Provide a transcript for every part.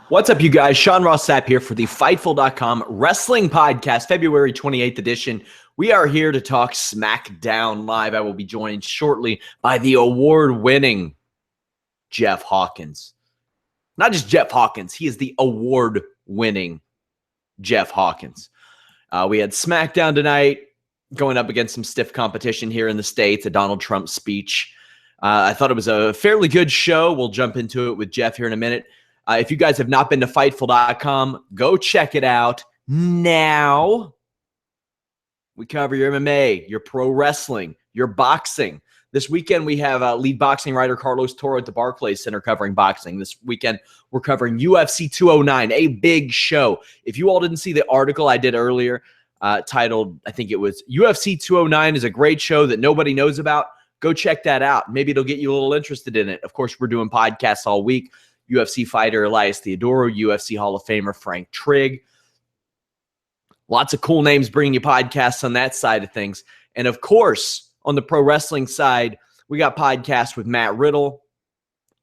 What's up, you guys? Sean Ross Sapp here for the Fightful.com Wrestling Podcast, February 28th edition. We are here to talk Smackdown live. I will be joined shortly by the award-winning Jeff Hawkins. Not just Jeff Hawkins, he is the award-winning Jeff Hawkins. We had Smackdown tonight, going up against some stiff competition here in the States, a Donald Trump speech. I thought it was a fairly good show. We'll jump into it with Jeff here in a minute. If you guys have not been to Fightful.com, go check it out now. We cover your MMA, your pro wrestling, your boxing. This weekend, we have lead boxing writer Carlos Toro at the Barclays Center covering boxing. This weekend, we're covering UFC 209, a big show. If you all didn't see the article I did earlier titled, I think it was, UFC 209 is a great show that nobody knows about, go check that out. Maybe it'll get you a little interested in it. Of course, we're doing podcasts all week. UFC fighter Elias Theodorou, UFC Hall of Famer Frank Trigg. Lots of cool names bringing you podcasts on that side of things. And of course, on the pro wrestling side, we got podcasts with Matt Riddle,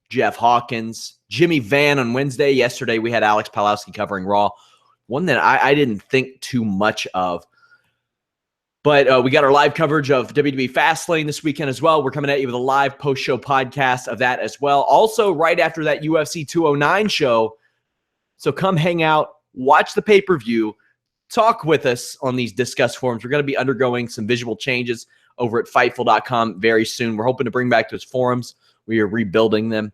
Jeff Hawkins, Jimmy Van on Wednesday. Yesterday, we had Alex Palowski covering Raw, one that I didn't think too much of. But we got our live coverage of WWE Fastlane this weekend as well. We're coming at you with a live post-show podcast of that as well. Also, right after that UFC 209 show. So come hang out, watch the pay-per-view, talk with us on these Discuss forums. We're going to be undergoing some visual changes over at Fightful.com very soon. We're hoping to bring back those forums. We are rebuilding them.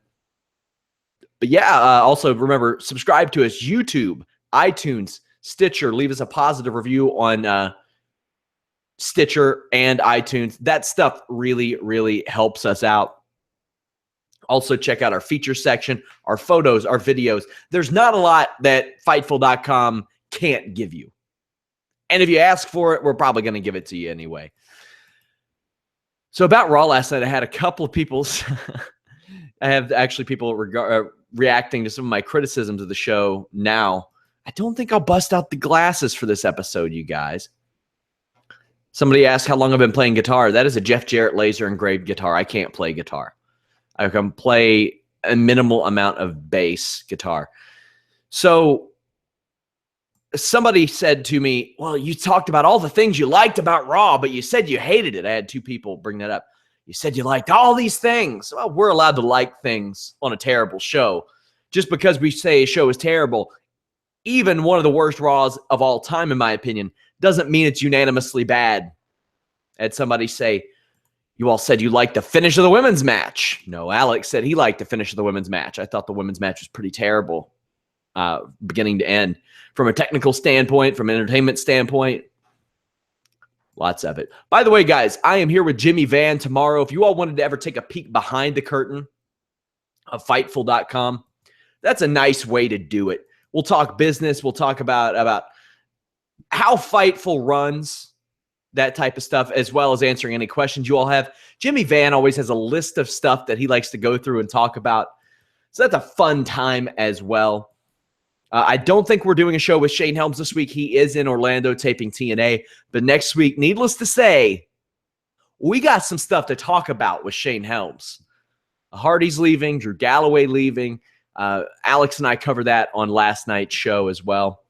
But yeah, also remember, subscribe to us, YouTube, iTunes, Stitcher. Leave us a positive review on Stitcher and iTunes. That stuff really, really helps us out. Also, check out our feature section, our photos, our videos. There's not a lot that Fightful.com can't give you. And if you ask for it, we're probably going to give it to you anyway. So about Raw last night, I had a couple of people. I have actually people reacting to some of my criticisms of the show now. I don't think I'll bust out the glasses for this episode, you guys. Somebody asked how long I've been playing guitar. That is a Jeff Jarrett laser engraved guitar. I can't play guitar. I can play a minimal amount of bass guitar. So somebody said to me, well, you talked about all the things you liked about Raw, but you said you hated it. I had two people bring that up. You said you liked all these things. Well, we're allowed to like things on a terrible show. Just because we say a show is terrible, even one of the worst Raws of all time, in my opinion, doesn't mean it's unanimously bad. I had somebody say, you all said you liked the finish of the women's match. No, Alex said he liked the finish of the women's match. I thought the women's match was pretty terrible, beginning to end. From a technical standpoint, from an entertainment standpoint, lots of it. By the way, guys, I am here with Jimmy Van tomorrow. If you all wanted to ever take a peek behind the curtain of Fightful.com, that's a nice way to do it. We'll talk business. We'll talk about how Fightful runs, that type of stuff, as well as answering any questions you all have. Jimmy Van always has a list of stuff that he likes to go through and talk about. So that's a fun time as well. I don't think we're doing a show with Shane Helms this week. He is in Orlando taping TNA. But next week, needless to say, we got some stuff to talk about with Shane Helms. Hardy's leaving, Drew Galloway leaving. Alex and I covered that on last night's show as well.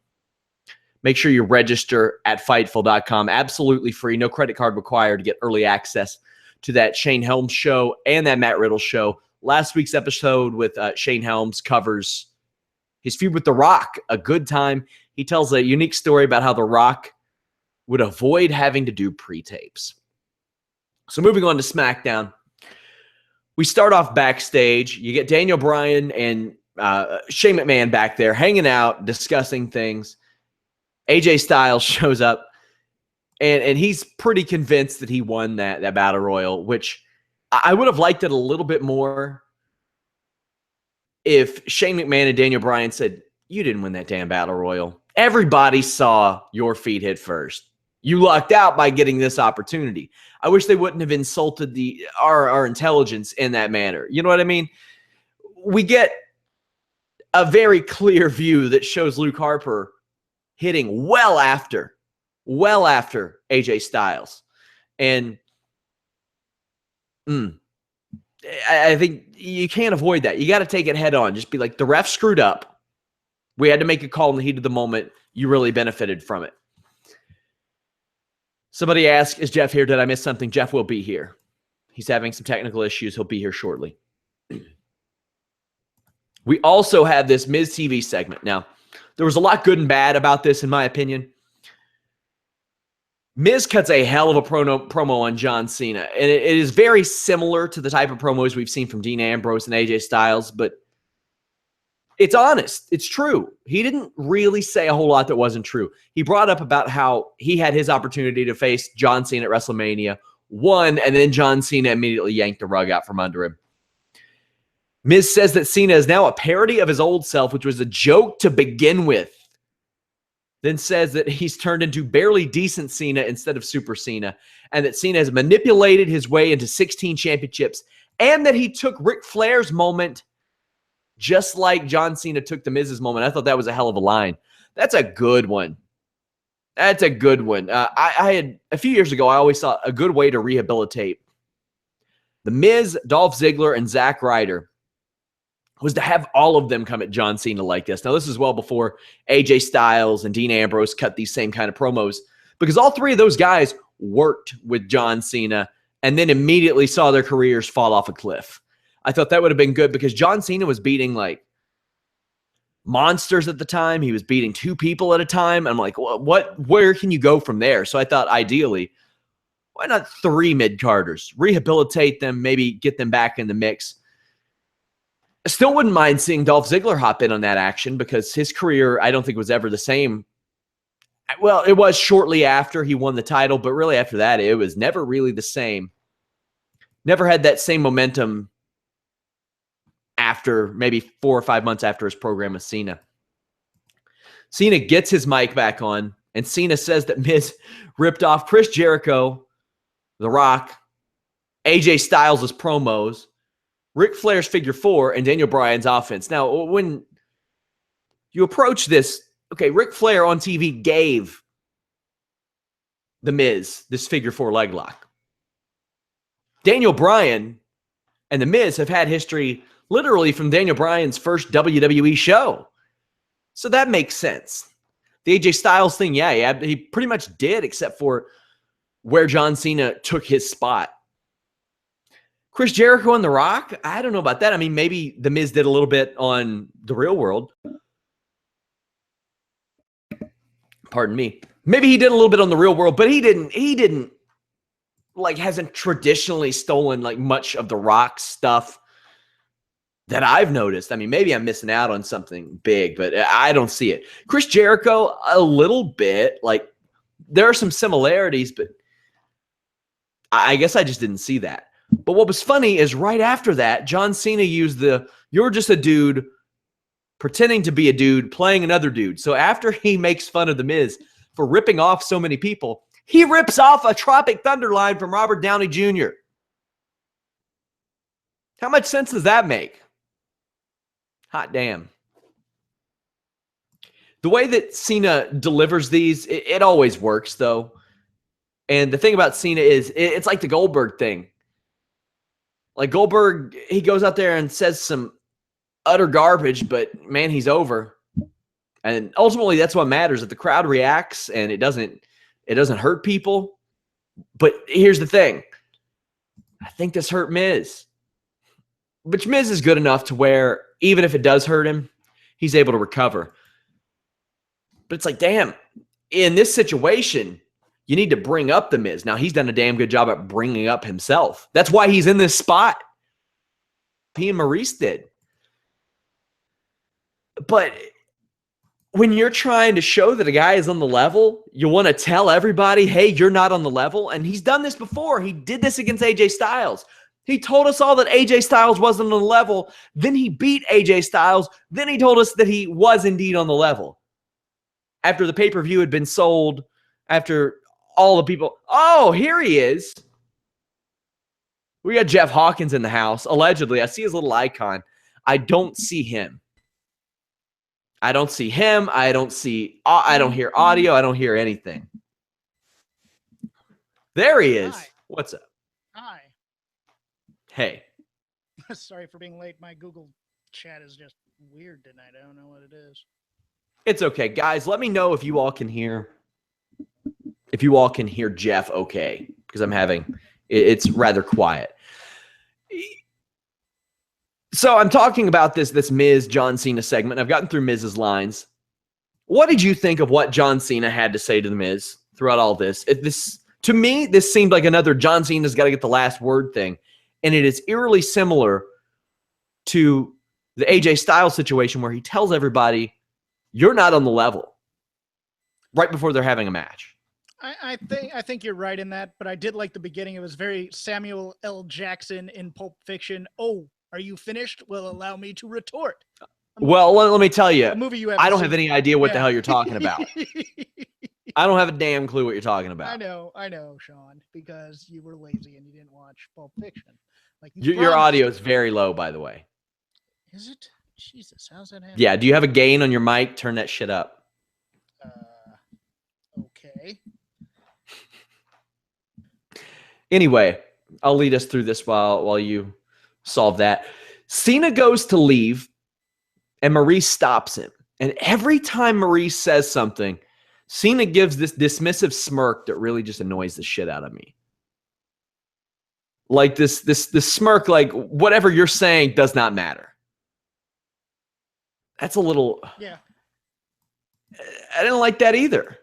Make sure you register at Fightful.com. Absolutely free. No credit card required to get early access to that Shane Helms show and that Matt Riddle show. Last week's episode with Shane Helms covers his feud with The Rock, a good time. He tells a unique story about how The Rock would avoid having to do pre-tapes. So moving on to SmackDown. We start off backstage. You get Daniel Bryan and Shane McMahon back there hanging out, discussing things. AJ Styles shows up, and he's pretty convinced that he won that Battle Royal, which I would have liked it a little bit more if Shane McMahon and Daniel Bryan said, you didn't win that damn Battle Royal. Everybody saw your feet hit first. You lucked out by getting this opportunity. I wish they wouldn't have insulted our intelligence in that manner. You know what I mean? We get a very clear view that shows Luke Harper hitting well after AJ Styles. And I think you can't avoid that. You got to take it head on. Just be like, the ref screwed up. We had to make a call in the heat of the moment. You really benefited from it. Somebody asked, is Jeff here? Did I miss something? Jeff will be here. He's having some technical issues. He'll be here shortly. We also have this Miz TV segment. Now, there was a lot good and bad about this, in my opinion. Miz cuts a hell of a promo on John Cena, and it is very similar to the type of promos we've seen from Dean Ambrose and AJ Styles, but it's honest. It's true. He didn't really say a whole lot that wasn't true. He brought up about how he had his opportunity to face John Cena at WrestleMania, won, and then John Cena immediately yanked the rug out from under him. Miz says that Cena is now a parody of his old self, which was a joke to begin with. Then says that he's turned into barely decent Cena instead of Super Cena, and that Cena has manipulated his way into 16 championships, and that he took Ric Flair's moment just like John Cena took the Miz's moment. I thought that was a hell of a line. That's a good one. That's a good one. I had, a few years ago, I always thought a good way to rehabilitate the Miz, Dolph Ziggler, and Zack Ryder was to have all of them come at John Cena like this. Now, this is well before AJ Styles and Dean Ambrose cut these same kind of promos, because all three of those guys worked with John Cena and then immediately saw their careers fall off a cliff. I thought that would have been good because John Cena was beating like monsters at the time. He was beating 2 people at a time. I'm like, where can you go from there? So I thought ideally, why not 3 mid-carders? Rehabilitate them, maybe get them back in the mix. I still wouldn't mind seeing Dolph Ziggler hop in on that action because his career, I don't think, was ever the same. Well, it was shortly after he won the title, but really after that, it was never really the same. Never had that same momentum after maybe 4 or 5 months after his program with Cena. Cena gets his mic back on, and Cena says that Miz ripped off Chris Jericho, The Rock, AJ Styles' promos, Ric Flair's figure 4, and Daniel Bryan's offense. Now, when you approach this, okay, Ric Flair on TV gave The Miz this figure 4 leg lock. Daniel Bryan and The Miz have had history literally from Daniel Bryan's first WWE show. So that makes sense. The AJ Styles thing, yeah, he pretty much did, except for where John Cena took his spot. Chris Jericho and The Rock, I don't know about that. I mean, maybe The Miz did a little bit on The Real World. Pardon me. Maybe he did a little bit on The Real World, but he didn't like, hasn't traditionally stolen like much of The Rock's stuff that I've noticed. I mean, maybe I'm missing out on something big, but I don't see it. Chris Jericho, a little bit. Like, there are some similarities, but I guess I just didn't see that. But what was funny is right after that, John Cena used you're just a dude pretending to be a dude playing another dude. So after he makes fun of The Miz for ripping off so many people, he rips off a Tropic Thunder line from Robert Downey Jr. How much sense does that make? Hot damn. The way that Cena delivers these, it always works, though. And the thing about Cena is, it's like the Goldberg thing. Like Goldberg, he goes out there and says some utter garbage, but man, he's over. And ultimately, that's what matters. If the crowd reacts and it doesn't hurt people. But here's the thing. I think this hurt Miz. But Miz is good enough to where even if it does hurt him, he's able to recover. But it's like, damn, in this situation, you need to bring up The Miz. Now, he's done a damn good job at bringing up himself. That's why he's in this spot. He and Maurice did. But when you're trying to show that a guy is on the level, you want to tell everybody, hey, you're not on the level. And he's done this before. He did this against AJ Styles. He told us all that AJ Styles wasn't on the level. Then he beat AJ Styles. Then he told us that he was indeed on the level. After the pay-per-view had been sold, after all the people. Oh, here he is. We got Jeff Hawkins in the house, allegedly. I see his little icon. I don't see him. I don't see him. I don't hear audio. I don't hear anything. There he is. Hi. What's up? Hi. Hey. Sorry for being late. My Google chat is just weird tonight. I don't know what it is. It's okay, guys. Let me know if you all can hear. If you all can hear Jeff, okay, because it's rather quiet. So I'm talking about this Miz John Cena segment. I've gotten through Miz's lines. What did you think of what John Cena had to say to the Miz throughout all this? To me, this seemed like another John Cena's got to get the last word thing, and it is eerily similar to the AJ Styles situation where he tells everybody, "You're not on the level," right before they're having a match. I think you're right in that, but I did like the beginning. It was very Samuel L. Jackson in Pulp Fiction. Oh, are you finished? Well, allow me to retort. Well, let me tell you, a movie you I don't have any idea what the hell you're talking about. I don't have a damn clue what you're talking about. I know, Sean, because you were lazy and you didn't watch Pulp Fiction. Like your audio is very low, by the way. Is it? Jesus, how's that happening? Yeah, do you have a gain on your mic? Turn that shit up. Okay. Anyway, I'll lead us through this while you solve that. Cena goes to leave, and Maurice stops him. And every time Maurice says something, Cena gives this dismissive smirk that really just annoys the shit out of me. Like this smirk, like whatever you're saying does not matter. That's a little... Yeah. I didn't like that either.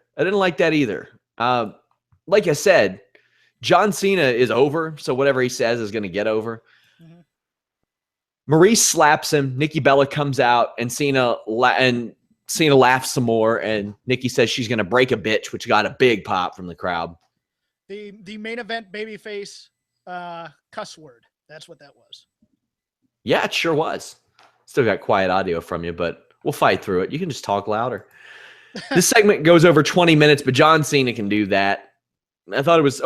Like I said, John Cena is over, so whatever he says is going to get over. Mm-hmm. Maurice slaps him. Nikki Bella comes out, and Cena laughs some more, and Nikki says she's going to break a bitch, which got a big pop from the crowd. The main event babyface cuss word. That's what that was. Yeah, it sure was. Still got quiet audio from you, but we'll fight through it. You can just talk louder. This segment goes over 20 minutes, but John Cena can do that. I thought it was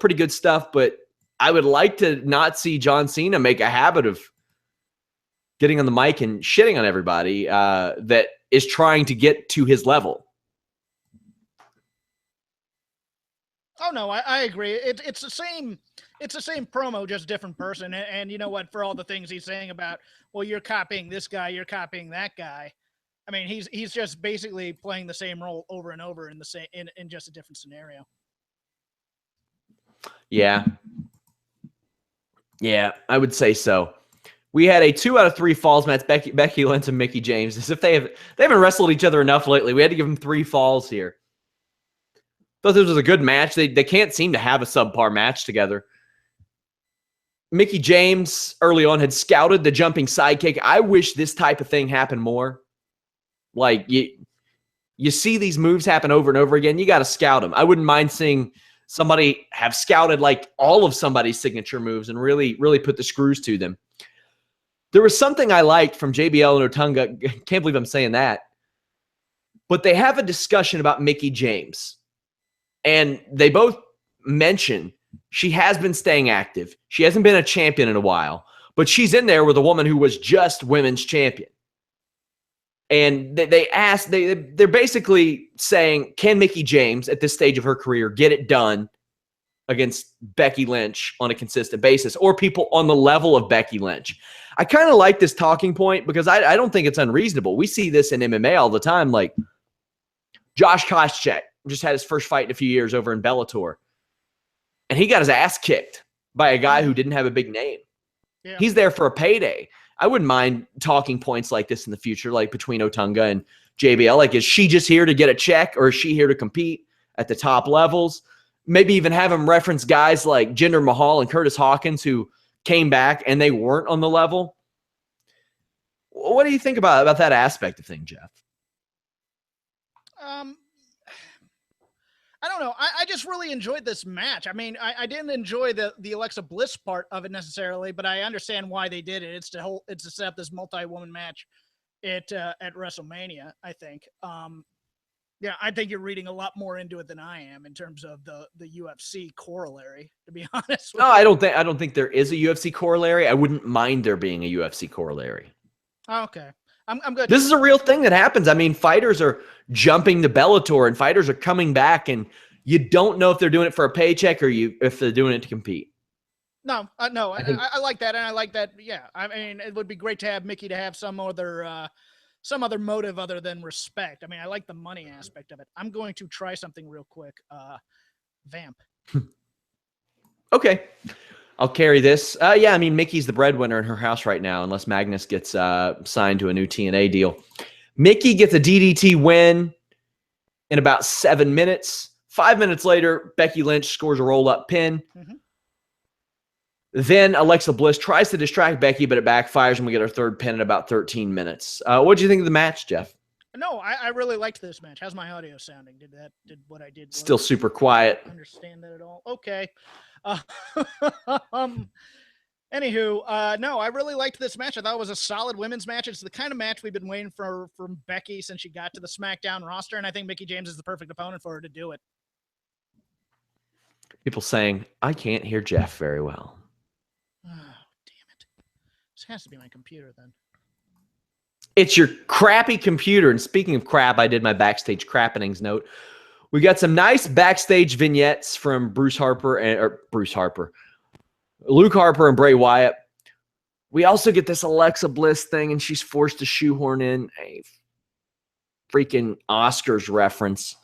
pretty good stuff, but I would like to not see John Cena make a habit of getting on the mic and shitting on everybody that is trying to get to his level. Oh no, I agree. It's the same promo, just different person. And you know what? For all the things he's saying about, well, you're copying this guy, you're copying that guy. I mean, he's just basically playing the same role over and over in just a different scenario. Yeah, I would say so. We had a 2 out of 3 falls match. Becky Lynch and Mickie James. As if they haven't wrestled each other enough lately. We had to give them 3 falls here. Thought this was a good match. They can't seem to have a subpar match together. Mickie James early on had scouted the jumping sidekick. I wish this type of thing happened more. Like you see these moves happen over and over again. You got to scout them. I wouldn't mind seeing somebody have scouted like all of somebody's signature moves and really put the screws to them. There was something I liked from JBL and Otunga. Can't believe I'm saying that. But they have a discussion about Mickie James. And they both mention she has been staying active. She hasn't been a champion in a while. But she's in there with a woman who was just women's champion. And they're basically saying, can Mickie James at this stage of her career get it done against Becky Lynch on a consistent basis, or people on the level of Becky Lynch? I kind of like this talking point because I don't think it's unreasonable. We see this in MMA all the time. Like Josh Koscheck just had his first fight in a few years over in Bellator, and he got his ass kicked by a guy who didn't have a big name. Yeah. He's there for a payday. I wouldn't mind talking points like this in the future, like between Otunga and JBL. Like, is she just here to get a check, or is she here to compete at the top levels? Maybe even have him reference guys like Jinder Mahal and Curtis Hawkins who came back and they weren't on the level. What do you think about that aspect of things, Jeff? I don't know. I just really enjoyed this match. I mean, I didn't enjoy the Alexa Bliss part of it necessarily, but I understand why they did it. It's to set up this multi-woman match at WrestleMania, I think. Yeah, I think you're reading a lot more into it than I am in terms of the UFC corollary, to be honest. No, I don't think there is a UFC corollary. I wouldn't mind there being a UFC corollary. Okay. I'm good. This is a real thing that happens. I mean, fighters are jumping to Bellator and fighters are coming back, and you don't know if they're doing it for a paycheck or if they're doing it to compete. No, I like that. And I like that. Yeah. I mean, it would be great to have Mickie to have some other some other motive other than respect. I mean, I like the money aspect of it. I'm going to try something real quick. Vamp. Okay. I'll carry this. Yeah, I mean, Mickey's the breadwinner in her house right now, unless Magnus gets signed to a new TNA deal. Mickey gets a DDT win in about 7 minutes. 5 minutes later, Becky Lynch scores a roll-up pin. Mm-hmm. Then Alexa Bliss tries to distract Becky, but it backfires, and we get our third pin in about 13 minutes. What did you think of the match, Jeff? No, I really liked this match. How's my audio sounding? Did what I did? Still super quiet. Understand that at all? Okay. Anywho, no, I really liked this match. I thought it was a solid women's match. It's the kind of match we've been waiting for from Becky since she got to the SmackDown roster, and I think Mickie James is the perfect opponent for her to do it. People saying, I can't hear Jeff very well. Oh, damn it. This has to be my computer then. It's your crappy computer. And speaking of crap, I did my backstage crappenings note. We got some nice backstage vignettes from Luke Harper and Bray Wyatt. We also get this Alexa Bliss thing, and she's forced to shoehorn in a freaking Oscars reference.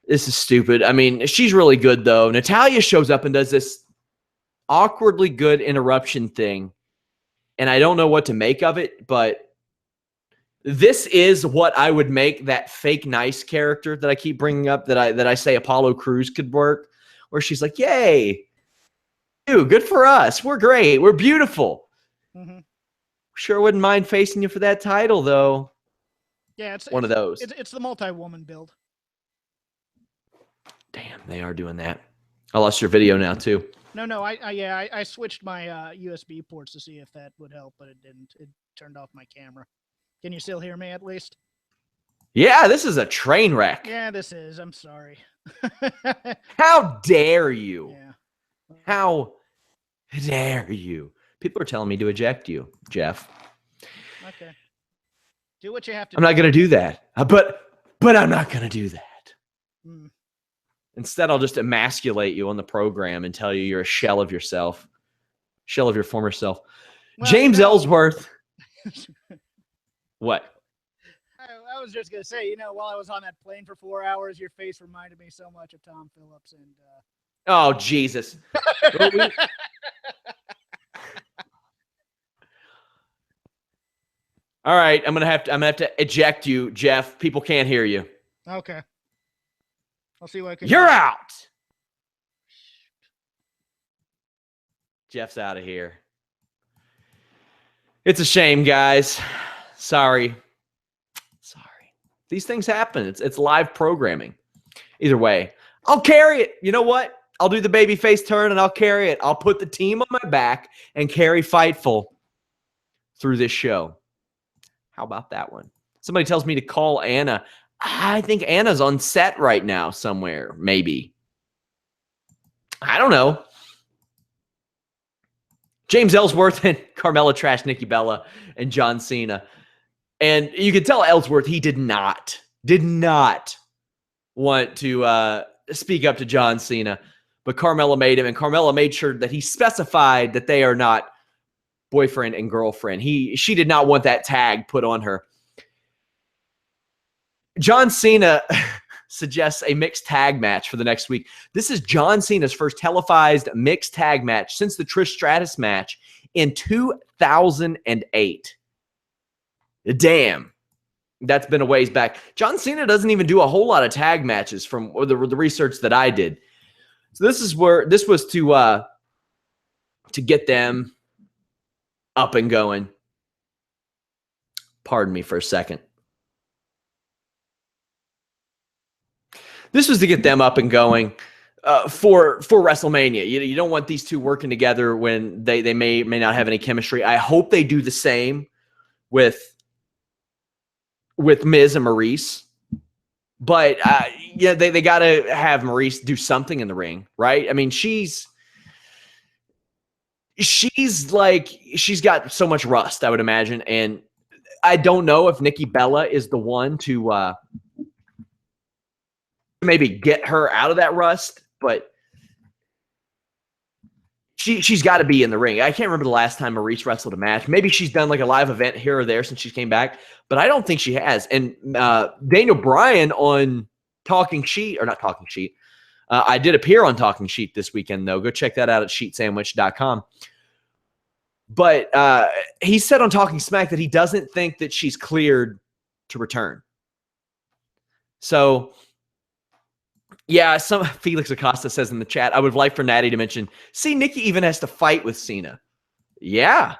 This is stupid. I mean, she's really good, though. Natalya shows up and does this awkwardly good interruption thing, and I don't know what to make of it, but this is what I would make that fake nice character that I keep bringing up, that I say Apollo Crews could work, where she's like, yay, dude, good for us. We're great. We're beautiful. Mm-hmm. Sure wouldn't mind facing you for that title, though. Yeah, it's one of those. It's the multi-woman build. Damn, they are doing that. I lost your video now, too. No, I switched my USB ports to see if that would help, but it didn't. It turned off my camera. Can you still hear me at least? Yeah, this is a train wreck. Yeah, this is. I'm sorry. How dare you? Yeah. How dare you? People are telling me to eject you, Jeff. Okay. Do what you have to do. I'm not going to do that. But I'm not going to do that. Mm. Instead, I'll just emasculate you on the program and tell you you're a shell of yourself. Shell of your former self. Well, James Ellsworth. What? I was just going to say, while I was on that plane for 4 hours, your face reminded me so much of Tom Phillips. And oh, Jesus. All right, I'm gonna have to eject you, Jeff. People can't hear you. Okay. I'll see what I can You're do. out. Jeff's out of here. It's a shame, guys. Sorry. These things happen. It's live programming. Either way, I'll carry it. You know what? I'll do the babyface turn and I'll carry it. I'll put the team on my back and carry Fightful through this show. How about that one? Somebody tells me to call Anna. I think Anna's on set right now somewhere, maybe. I don't know. James Ellsworth and Carmella trash Nikki Bella and John Cena. And you could tell Ellsworth, he did not want to speak up to John Cena. But Carmella made him, and Carmella made sure that he specified that they are not boyfriend and girlfriend. She did not want that tag put on her. John Cena suggests a mixed tag match for the next week. This is John Cena's first televised mixed tag match since the Trish Stratus match in 2008. Damn. That's been a ways back. John Cena doesn't even do a whole lot of tag matches from the research that I did. So this was to get them up and going. Pardon me for a second. This was to get them up and going for WrestleMania. You don't want these two working together when they may not have any chemistry. I hope they do the same with Miz and Maurice. But yeah, they got to have Maurice do something in the ring, right? I mean, she's got so much rust, I would imagine, and I don't know if Nikki Bella is the one to maybe get her out of that rust, but she's got to be in the ring. I can't remember the last time Maurice wrestled a match. Maybe she's done like a live event here or there since she came back, but I don't think she has. And Daniel Bryan on Talking Sheet, or not Talking Sheet. I did appear on Talking Sheet this weekend, though. Go check that out at sheetsandwich.com. But he said on Talking Smack that he doesn't think that she's cleared to return. So, yeah, Felix Acosta says in the chat, I would like for Natty to mention, see, Nikki even has to fight with Cena. Yeah.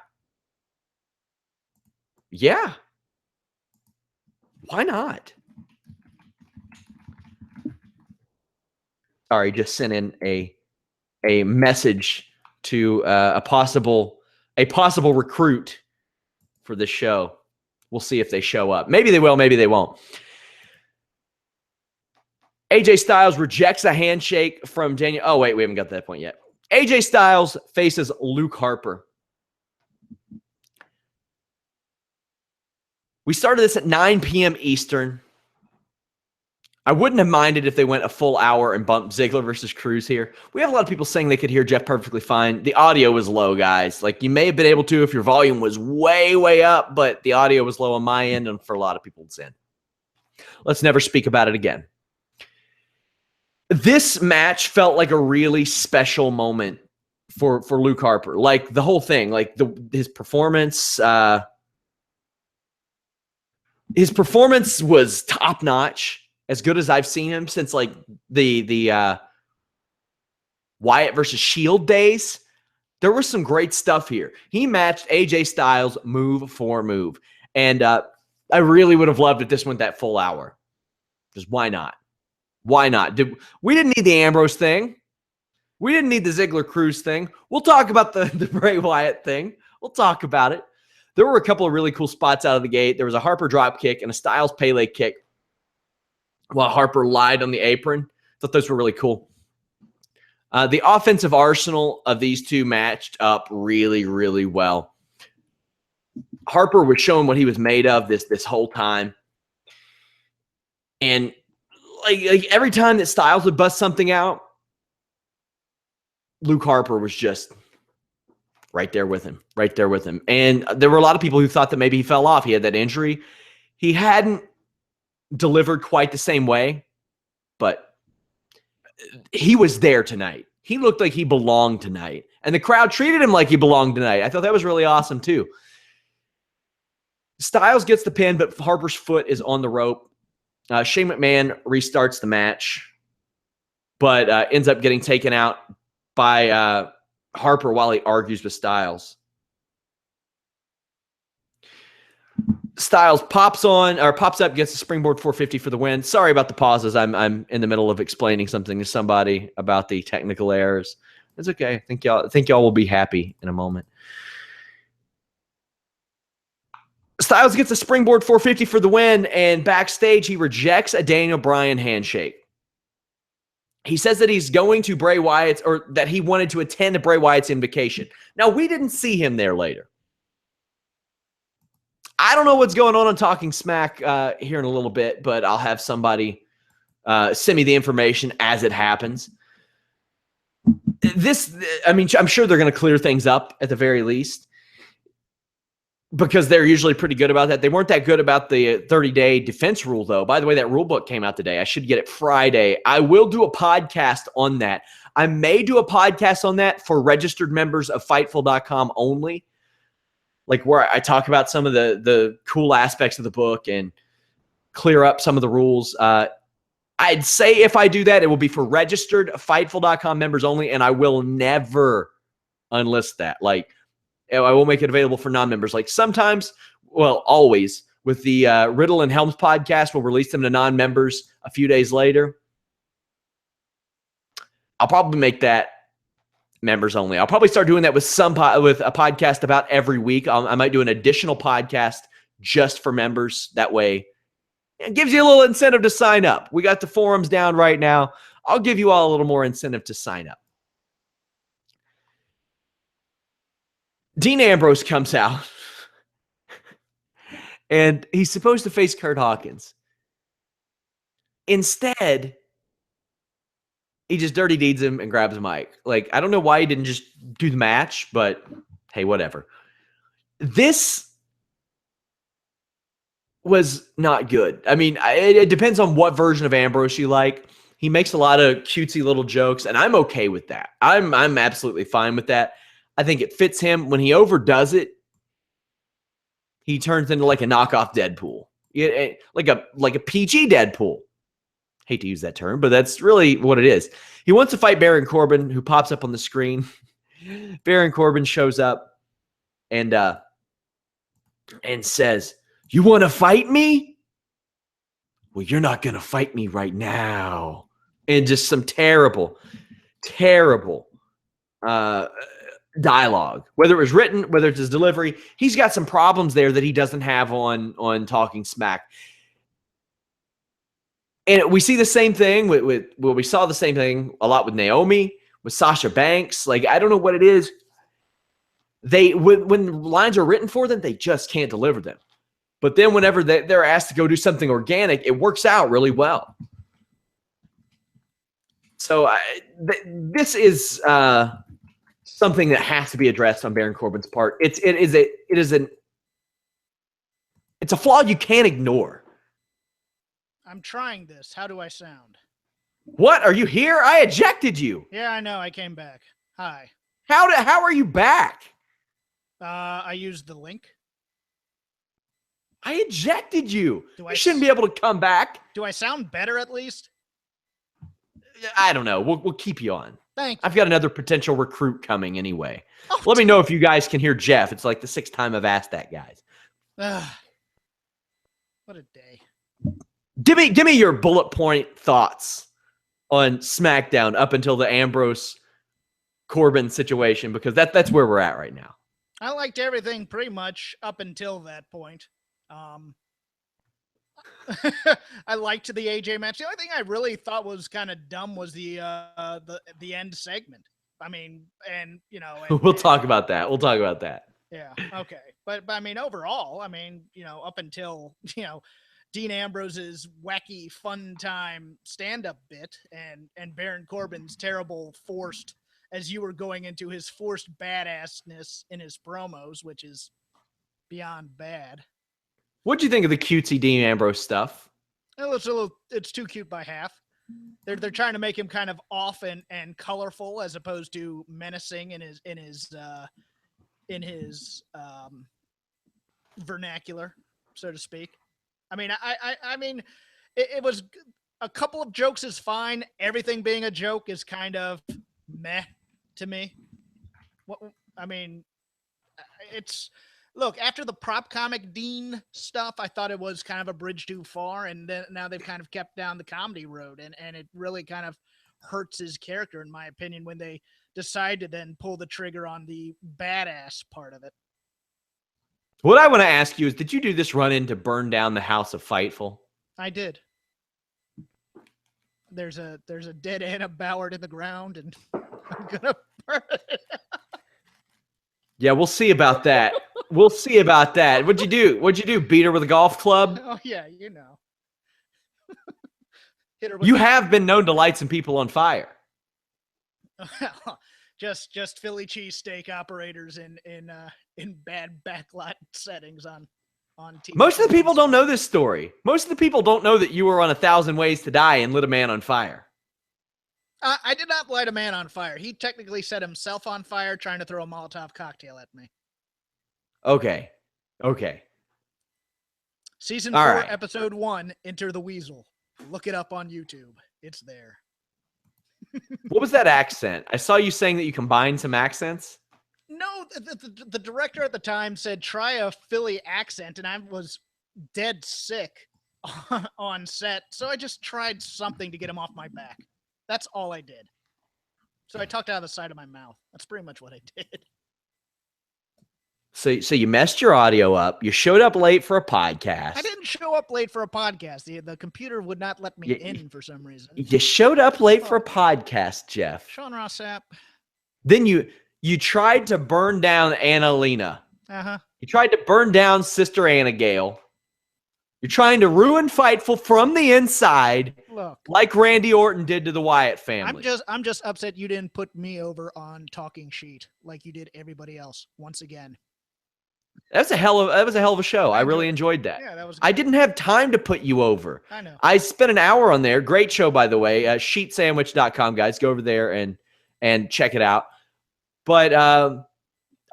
Yeah. Why not? Sorry, just sent in a message to a possible recruit for this show. We'll see if they show up. Maybe they will, maybe they won't. AJ Styles rejects a handshake from Daniel. Oh, wait, we haven't got to that point yet. AJ Styles faces Luke Harper. We started this at 9 p.m. Eastern. I wouldn't have minded if they went a full hour and bumped Ziggler versus Cruz here. We have a lot of people saying they could hear Jeff perfectly fine. The audio was low, guys. Like, you may have been able to if your volume was way, way up, but the audio was low on my end, and for a lot of people, it's in. Let's never speak about it again. This match felt like a really special moment for Luke Harper. Like, the whole thing, like his performance. His performance was top-notch. As good as I've seen him since like the Wyatt versus Shield days. There was some great stuff here. He matched AJ Styles move for move. And I really would have loved if this went that full hour. Just why not? Why not? We didn't need the Ambrose thing. We didn't need the Ziggler Cruz thing. We'll talk about the Bray Wyatt thing. We'll talk about it. There were a couple of really cool spots out of the gate. There was a Harper drop kick and a Styles Pele kick while Harper lied on the apron. Thought those were really cool. The offensive arsenal of these two matched up really, really well. Harper was showing what he was made of this whole time. And like every time that Styles would bust something out, Luke Harper was just right there with him. Right there with him. And there were a lot of people who thought that maybe he fell off. He had that injury. He hadn't delivered quite the same way, but he was there tonight. He looked like he belonged tonight, and the crowd treated him like he belonged tonight. I thought that was really awesome too. Styles gets the pin, but Harper's foot is on the rope. Shane McMahon restarts the match, but ends up getting taken out by Harper while he argues with Styles. Styles pops up, gets a springboard 450 for the win. Sorry about the pauses. I'm in the middle of explaining something to somebody about the technical errors. It's okay. I think y'all will be happy in a moment. Styles gets a springboard 450 for the win, and backstage he rejects a Daniel Bryan handshake. He says that he's going to Bray Wyatt's, or that he wanted to attend Bray Wyatt's invocation. Now, we didn't see him there later. I don't know what's going on Talking Smack here in a little bit, but I'll have somebody send me the information as it happens. I'm sure they're going to clear things up at the very least because they're usually pretty good about that. They weren't that good about the 30-day defense rule, though. By the way, that rule book came out today. I should get it Friday. I will do a podcast on that. I may do a podcast on that for registered members of Fightful.com only. Like where I talk about some of the cool aspects of the book and clear up some of the rules. I'd say if I do that, it will be for registered Fightful.com members only, and I will never unlist that. Like, I will make it available for non-members. Like sometimes, well, always, with the Riddle and Helms podcast, we'll release them to non-members a few days later. I'll probably make that members only. I'll probably start doing that with with a podcast about every week. I might do an additional podcast just for members. That way it gives you a little incentive to sign up. We got the forums down right now. I'll give you all a little more incentive to sign up. Dean Ambrose comes out and he's supposed to face Kurt Hawkins. Instead, he just dirty deeds him and grabs a mic. Like, I don't know why he didn't just do the match, but hey, whatever. This was not good. I mean, it depends on what version of Ambrose you like. He makes a lot of cutesy little jokes, and I'm okay with that. I'm absolutely fine with that. I think it fits him. When he overdoes it, he turns into like a knockoff Deadpool. Like a PG Deadpool. Hate to use that term, but that's really what it is. He wants to fight Baron Corbin, who pops up on the screen. Baron Corbin shows up and says, "You want to fight me? Well, you're not going to fight me right now." And just some terrible, terrible dialogue. Whether it was written, whether it's his delivery, he's got some problems there that he doesn't have on Talking Smack. And we see the same thing we saw the same thing a lot with Naomi, with Sasha Banks. Like, I don't know what it is. When lines are written for them, they just can't deliver them. But then whenever they're asked to go do something organic, it works out really well. So this is something that has to be addressed on Baron Corbin's part. It's a flaw you can't ignore. I'm trying this. How do I sound? What? Are you here? I ejected you. Yeah, I know. I came back. Hi. How are you back? I used the link. I ejected you. You shouldn't be able to come back. Do I sound better at least? I don't know. We'll keep you on. Thanks. I've got another potential recruit coming anyway. Oh, let me know if you guys can hear Jeff. It's like the 6th time I've asked that, guys. What a day. Give me your bullet point thoughts on SmackDown up until the Ambrose Corbin situation, because that's where we're at right now. I liked everything pretty much up until that point. I liked the AJ match. The only thing I really thought was kind of dumb was the end segment. I mean, and you know, we'll talk about that. We'll talk about that. Yeah. Okay. But I mean, overall, I mean, you know, up until, you know, Dean Ambrose's wacky fun time stand-up bit and Baron Corbin's terrible forced, as you were going into his forced badassness in his promos, which is beyond bad. What'd you think of the cutesy Dean Ambrose stuff? It's too cute by half. They're trying to make him kind of off and colorful as opposed to menacing in his vernacular, so to speak. I mean, I mean, it was a couple of jokes is fine. Everything being a joke is kind of meh to me. What I mean, it's. Look, after the prop comic Dean stuff, I thought it was kind of a bridge too far, and then now they've kind of kept down the comedy road, and it really kind of hurts his character, in my opinion, when they decide to then pull the trigger on the badass part of it. What I want to ask you is, did you do this run-in to burn down the house of Fightful? I did. There's a dead Anna Ballard in the ground, and I'm gonna burn it. Yeah, we'll see about that. We'll see about that. What'd you do? What'd you do? Beat her with a golf club? Oh yeah, you know. Hit her you have been known to light some people on fire. just Philly cheesesteak operators in bad backlot settings on TV. Most of the people don't know this story. Most of the people don't know that you were on 1,000 Ways to Die and lit a man on fire. I did not light a man on fire. He technically set himself on fire trying to throw a Molotov cocktail at me. Okay. Season 4, Episode 1, Enter the Weasel. Look it up on YouTube. It's there. What was that accent? I saw you saying that you combined some accents. No, the director at the time said, try a Philly accent, and I was dead sick on set. So I just tried something to get him off my back. That's all I did. So I talked out of the side of my mouth. That's pretty much what I did. So you messed your audio up. You showed up late for a podcast. I didn't show up late for a podcast. The computer would not let me in for some reason. You showed up late for a podcast, Jeff. Sean Ross Sapp. Then you tried to burn down Annalena. Uh-huh. You tried to burn down Sister Anna Gale. You're trying to ruin Fightful from the inside, Look, like Randy Orton did to the Wyatt family. I'm just upset you didn't put me over on Talking Sheet like you did everybody else once again. That was a hell of a show. I really enjoyed that. Yeah, that was good. I didn't have time to put you over. I know. I spent an hour on there. Great show, by the way. Sheetsandwich.com, guys. Go over there and check it out. But I'll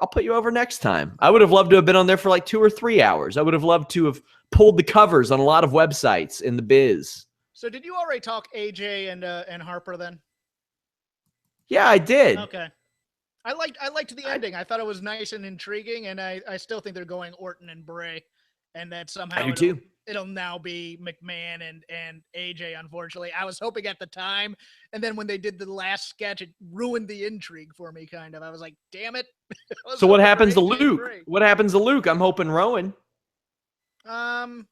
put you over next time. I would have loved to have been on there for like 2 or 3 hours. I would have loved to have pulled the covers on a lot of websites in the biz. So did you already talk AJ and Harper then? Yeah, I did. Okay. I liked the ending. I thought it was nice and intriguing, and I still think they're going Orton and Bray, and that somehow I do too. It'll now be McMahon and AJ, unfortunately. I was hoping at the time, and then when they did the last sketch, it ruined the intrigue for me, kind of. I was like, damn it. So what happens to Luke? What happens to Luke? I'm hoping Rowan. I'm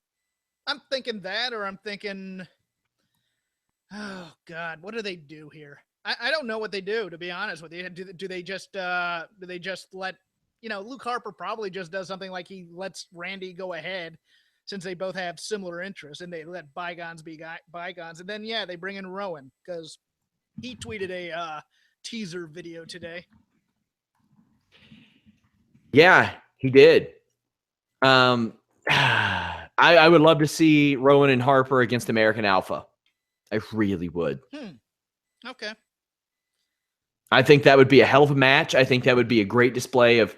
thinking that, or I'm thinking, oh, God, what do they do here? I don't know what they do, to be honest with you. Do they just let, Luke Harper probably just does something like he lets Randy go ahead since they both have similar interests, and they let bygones be bygones. And then, yeah, they bring in Rowan because he tweeted a teaser video today. Yeah, he did. I would love to see Rowan and Harper against American Alpha. I really would. Okay. I think that would be a hell of a match. I think that would be a great display of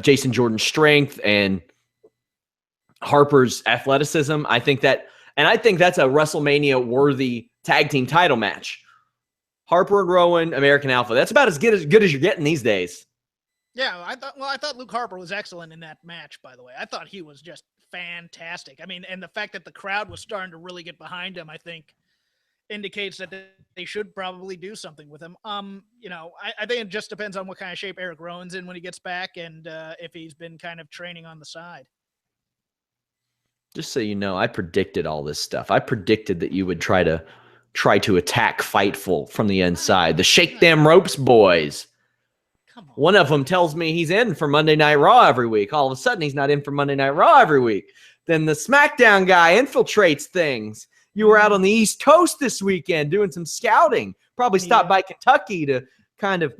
Jason Jordan's strength and Harper's athleticism. I think that's a WrestleMania worthy tag team title match. Harper and Rowan, American Alpha. That's about as good as you're getting these days. Yeah, I thought Luke Harper was excellent in that match, by the way. I thought he was just fantastic. I mean, and the fact that the crowd was starting to really get behind him, I think, indicates that they should probably do something with him. I think it just depends on what kind of shape Eric Rowan's in when he gets back, and if he's been kind of training on the side. Just so you know, I predicted all this stuff. I predicted that you would try to attack Fightful from the inside. The Shake Them Ropes boys. Come on. One of them tells me he's in for Monday Night Raw every week. All of a sudden, he's not in for Monday Night Raw every week. Then the Smackdown guy infiltrates things. You were out on the East Coast this weekend doing some scouting. Probably stopped by Kentucky to kind of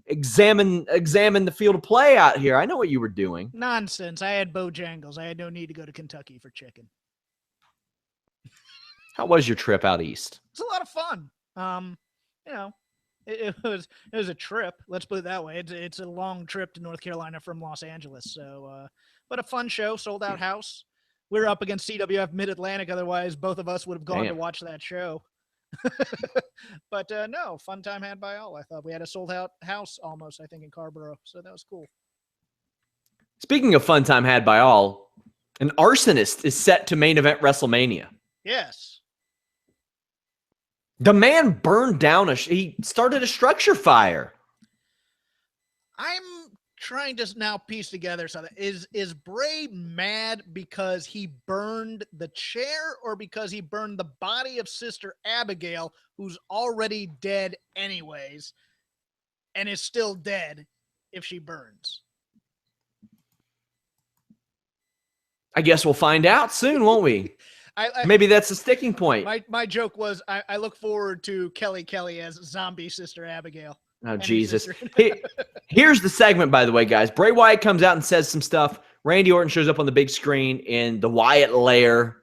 examine the field of play out here. I know what you were doing. Nonsense. I had Bojangles. I had no need to go to Kentucky for chicken. How was your trip out east? It's a lot of fun. It was a trip. Let's put it that way. It's a long trip to North Carolina from Los Angeles. So, but a fun show, sold out house. We're up against CWF Mid-Atlantic. Otherwise, both of us would have gone to watch that show. But no, fun time had by all. I thought we had a sold out house almost, I think, in Carborough. So that was cool. Speaking of fun time had by all, an arsonist is set to main event WrestleMania. Yes. The man burned down he started a structure fire. I'm trying to now piece together something. Is Bray mad because he burned the chair or because he burned the body of Sister Abigail, who's already dead anyways, and is still dead if she burns? I guess we'll find out soon, won't we? Maybe that's the sticking point. My joke was I look forward to Kelly as zombie Sister Abigail. Oh, Jesus. Here's the segment, by the way, guys. Bray Wyatt comes out and says some stuff. Randy Orton shows up on the big screen in the Wyatt lair,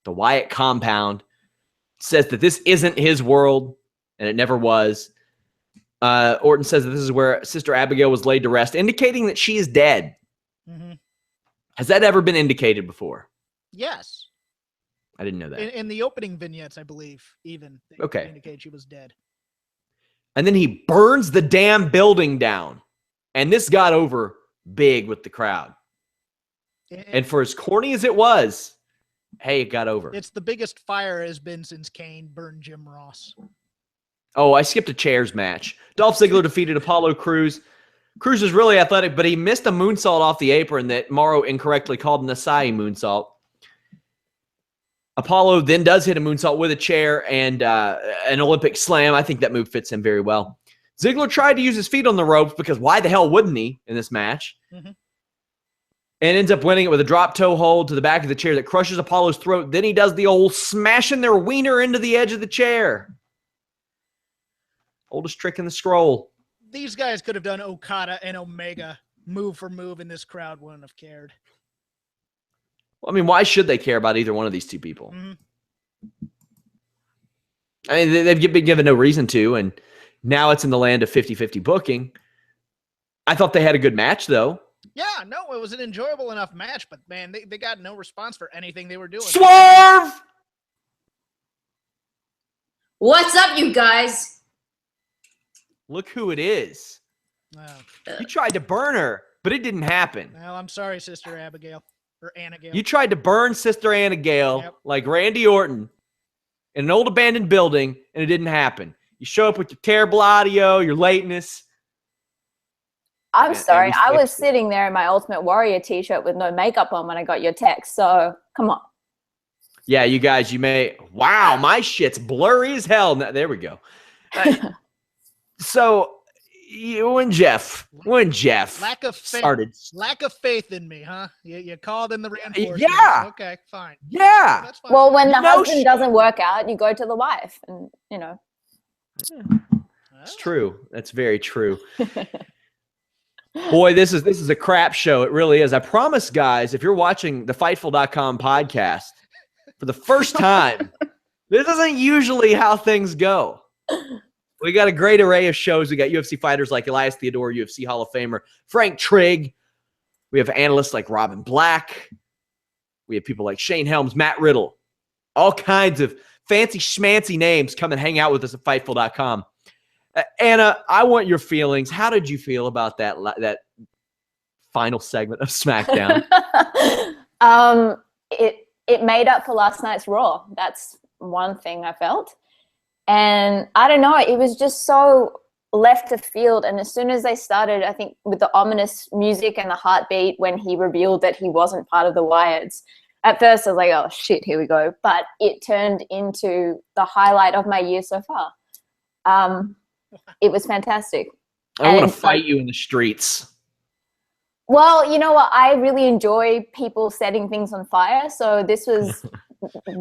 the Wyatt compound, says that this isn't his world, and it never was. Orton says that this is where Sister Abigail was laid to rest, indicating that she is dead. Mm-hmm. Has that ever been indicated before? Yes. I didn't know that. In the opening vignettes, I believe, even. They indicate she was dead. And then he burns the damn building down. And this got over big with the crowd. And for as corny as it was, hey, it got over. It's the biggest fire has been since Kane burned Jim Ross. Oh, I skipped a chairs match. Dolph Ziggler defeated Apollo Cruz. Cruz is really athletic, but he missed a moonsault off the apron that Morrow incorrectly called an Asai moonsault. Apollo then does hit a moonsault with a chair and an Olympic slam. I think that move fits him very well. Ziggler tried to use his feet on the ropes because why the hell wouldn't he in this match? Mm-hmm. and ends up winning it with a drop toe hold to the back of the chair that crushes Apollo's throat. Then he does the old smashing their wiener into the edge of the chair. Oldest trick in the scroll. These guys could have done Okada and Omega move for move, and this crowd wouldn't have cared. Well, I mean, why should they care about either one of these two people? I mean, they've been given no reason to, and now it's in the land of 50-50 booking. I thought they had a good match, though. Yeah, no, it was an enjoyable enough match, but, man, they got no response for anything they were doing. Swerve! What's up, you guys? Look who it is. Wow. You tried to burn her, but it didn't happen. Well, I'm sorry, Sister Abigail. Or Anna Gale. You tried to burn Sister Anna Gale like Randy Orton in an old abandoned building, and it didn't happen. You show up with your terrible audio, your lateness. I'm sorry. I was sitting there in my Ultimate Warrior t-shirt with no makeup on when I got your text. So come on. Yeah, you guys, you may. Wow, my shit's blurry as hell. Now, there we go. So when Jeff lack of faith, started, lack of faith in me, huh? You called in the reinforcements. Yeah. Okay, fine. Yeah. That's fine. Well, when the husband doesn't work out, you go to the wife, and you know. It's true. That's very true. Boy, this is a crap show. It really is. I promise, guys, if you're watching the Fightful.com podcast for the first time, this isn't usually how things go. We got a great array of shows. We got UFC fighters like Elias Theodore, UFC Hall of Famer Frank Trigg. We have analysts like Robin Black. We have people like Shane Helms, Matt Riddle. All kinds of fancy schmancy names come and hang out with us at Fightful.com. Anna, I want your feelings. How did you feel about that final segment of SmackDown? It made up for last night's Raw. That's one thing I felt. And I don't know, it was just so left of field. And as soon as they started, I think with the ominous music and the heartbeat when he revealed that he wasn't part of the Wyatts, at first I was like, oh shit, here we go. But it turned into the highlight of my year so far. It was fantastic. I want to fight you in the streets. Well, you know what? I really enjoy people setting things on fire. So this was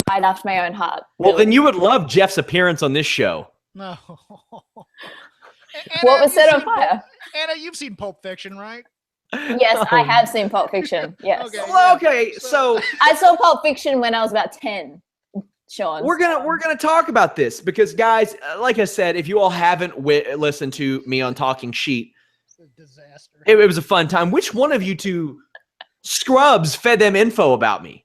right after my own heart. Well, then you would love Jeff's appearance on this show. No. What was set on fire? Anna, you've seen Pulp Fiction, right? Yes, I have seen Pulp Fiction. Yes. Okay, well, okay, so I saw Pulp Fiction when I was about 10. Sean, we're gonna talk about this because, guys, like I said, if you all haven't listened to me on Talking Sheet, it's a disaster. It was a fun time. Which one of you two scrubs fed them info about me?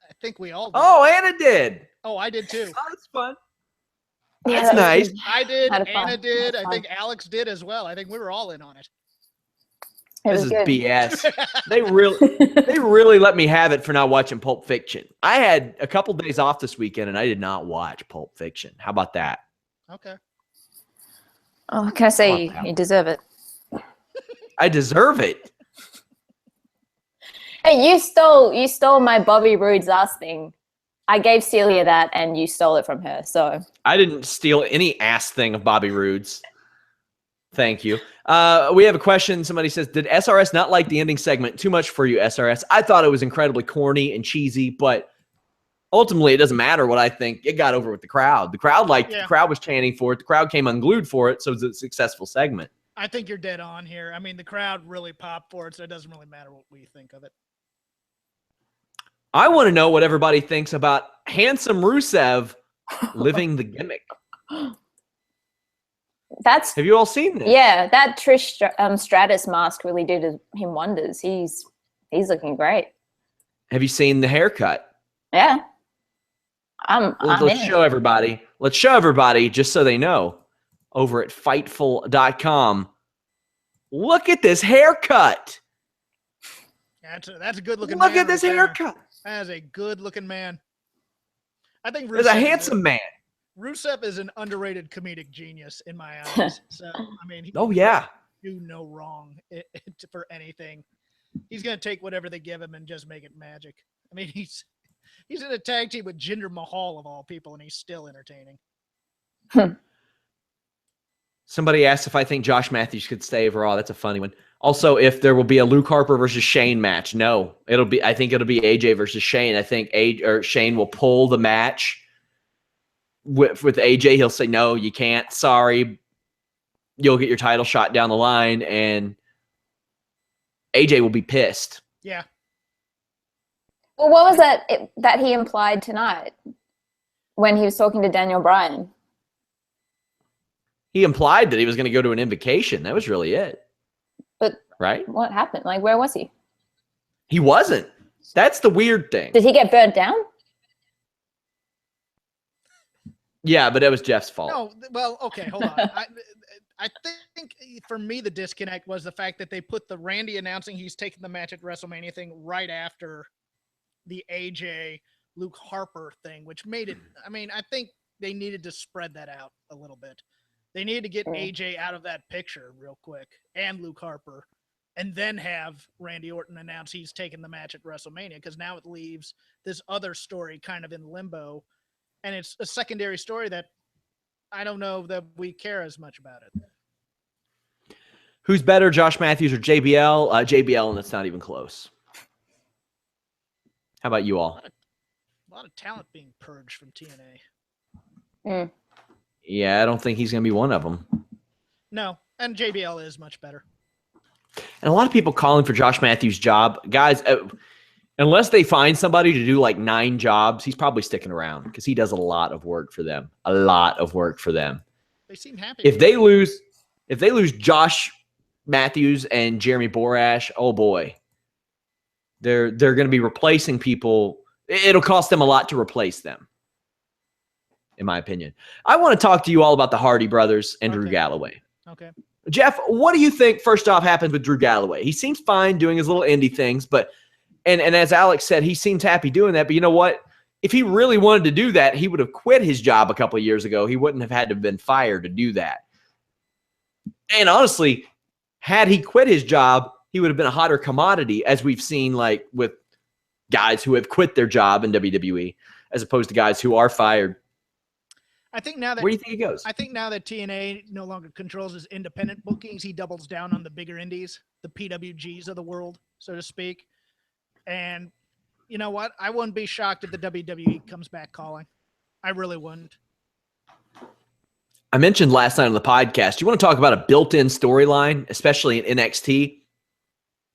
I think we all did. Oh, Anna did. Oh, I did too. Oh, that's fun. Yeah, that's nice. Good. I did. Had Anna did. I fun. think Alex did as well. I think we were all in on it. This is BS. They really let me have it for not watching Pulp Fiction. I had a couple days off this weekend and I did not watch Pulp Fiction. How about that? Okay. Oh, can I say you deserve it? I deserve it. Hey, you stole my Bobby Roode's ass thing. I gave Celia that, and you stole it from her. So I didn't steal any ass thing of Bobby Roode's. Thank you. We have a question. Somebody says, did SRS not like the ending segment? Too much for you, SRS. I thought it was incredibly corny and cheesy, but ultimately it doesn't matter what I think. It got over with the crowd. The crowd liked it. The crowd was chanting for it. The crowd came unglued for it, so it was a successful segment. I think you're dead on here. I mean, the crowd really popped for it, so it doesn't really matter what we think of it. I want to know what everybody thinks about handsome Rusev living the gimmick. Have you all seen this? Yeah, that Trish Stratus mask really did him wonders. He's looking great. Have you seen the haircut? Yeah. Let's show everybody. Let's show everybody just so they know over at Fightful.com. Look at this haircut. That's a good looking man. Look at this haircut. That is a good looking man. I think Rusev is a handsome man. Rusev is an underrated comedic genius in my eyes. So, I mean, he do no wrong for anything. He's going to take whatever they give him and just make it magic. I mean, he's in a tag team with Jinder Mahal of all people, and he's still entertaining. Somebody asked if I think Josh Matthews could stay overall. That's a funny one. Also, if there will be a Luke Harper versus Shane match, no, I think it'll be AJ versus Shane. I think Shane will pull the match with AJ. He'll say, no, you can't. Sorry. You'll get your title shot down the line, and AJ will be pissed. Yeah. Well, what was that he implied tonight when he was talking to Daniel Bryan? He implied that he was going to go to an invocation. That was really it. But right? What happened? Like, where was he? He wasn't. That's the weird thing. Did he get burnt down? Yeah, but it was Jeff's fault. No, well, okay, hold on. I think for me the disconnect was the fact that they put the Randy announcing he's taking the match at WrestleMania thing right after the AJ Luke Harper thing, which made it. I mean, I think they needed to spread that out a little bit. They needed to get AJ out of that picture real quick, and Luke Harper, and then have Randy Orton announce he's taking the match at WrestleMania, because now it leaves this other story kind of in limbo, and it's a secondary story that I don't know that we care as much about it. Who's better, Josh Matthews or JBL? JBL, and it's not even close. How about you all? A lot of talent being purged from TNA. Yeah, I don't think he's going to be one of them. No, and JBL is much better. And a lot of people calling for Josh Matthews' job. Guys, unless they find somebody to do like 9 jobs, he's probably sticking around because he does a lot of work for them. A lot of work for them. They seem happy. If they lose Josh Matthews and Jeremy Borash, oh boy. They're going to be replacing people. It'll cost them a lot to replace them, in my opinion. I want to talk to you all about the Hardy brothers and Drew Galloway. Okay. Jeff, what do you think first off happens with Drew Galloway? He seems fine doing his little indie things, but and as Alex said, he seems happy doing that. But you know what? If he really wanted to do that, he would have quit his job a couple of years ago. He wouldn't have had to have been fired to do that. And honestly, had he quit his job, he would have been a hotter commodity, as we've seen like with guys who have quit their job in WWE, as opposed to guys who are fired. I think now that where do you think he goes? I think now that TNA no longer controls his independent bookings, he doubles down on the bigger indies, the PWGs of the world, so to speak. And you know what? I wouldn't be shocked if the WWE comes back calling. I really wouldn't. I mentioned last night on the podcast, you want to talk about a built-in storyline, especially in NXT?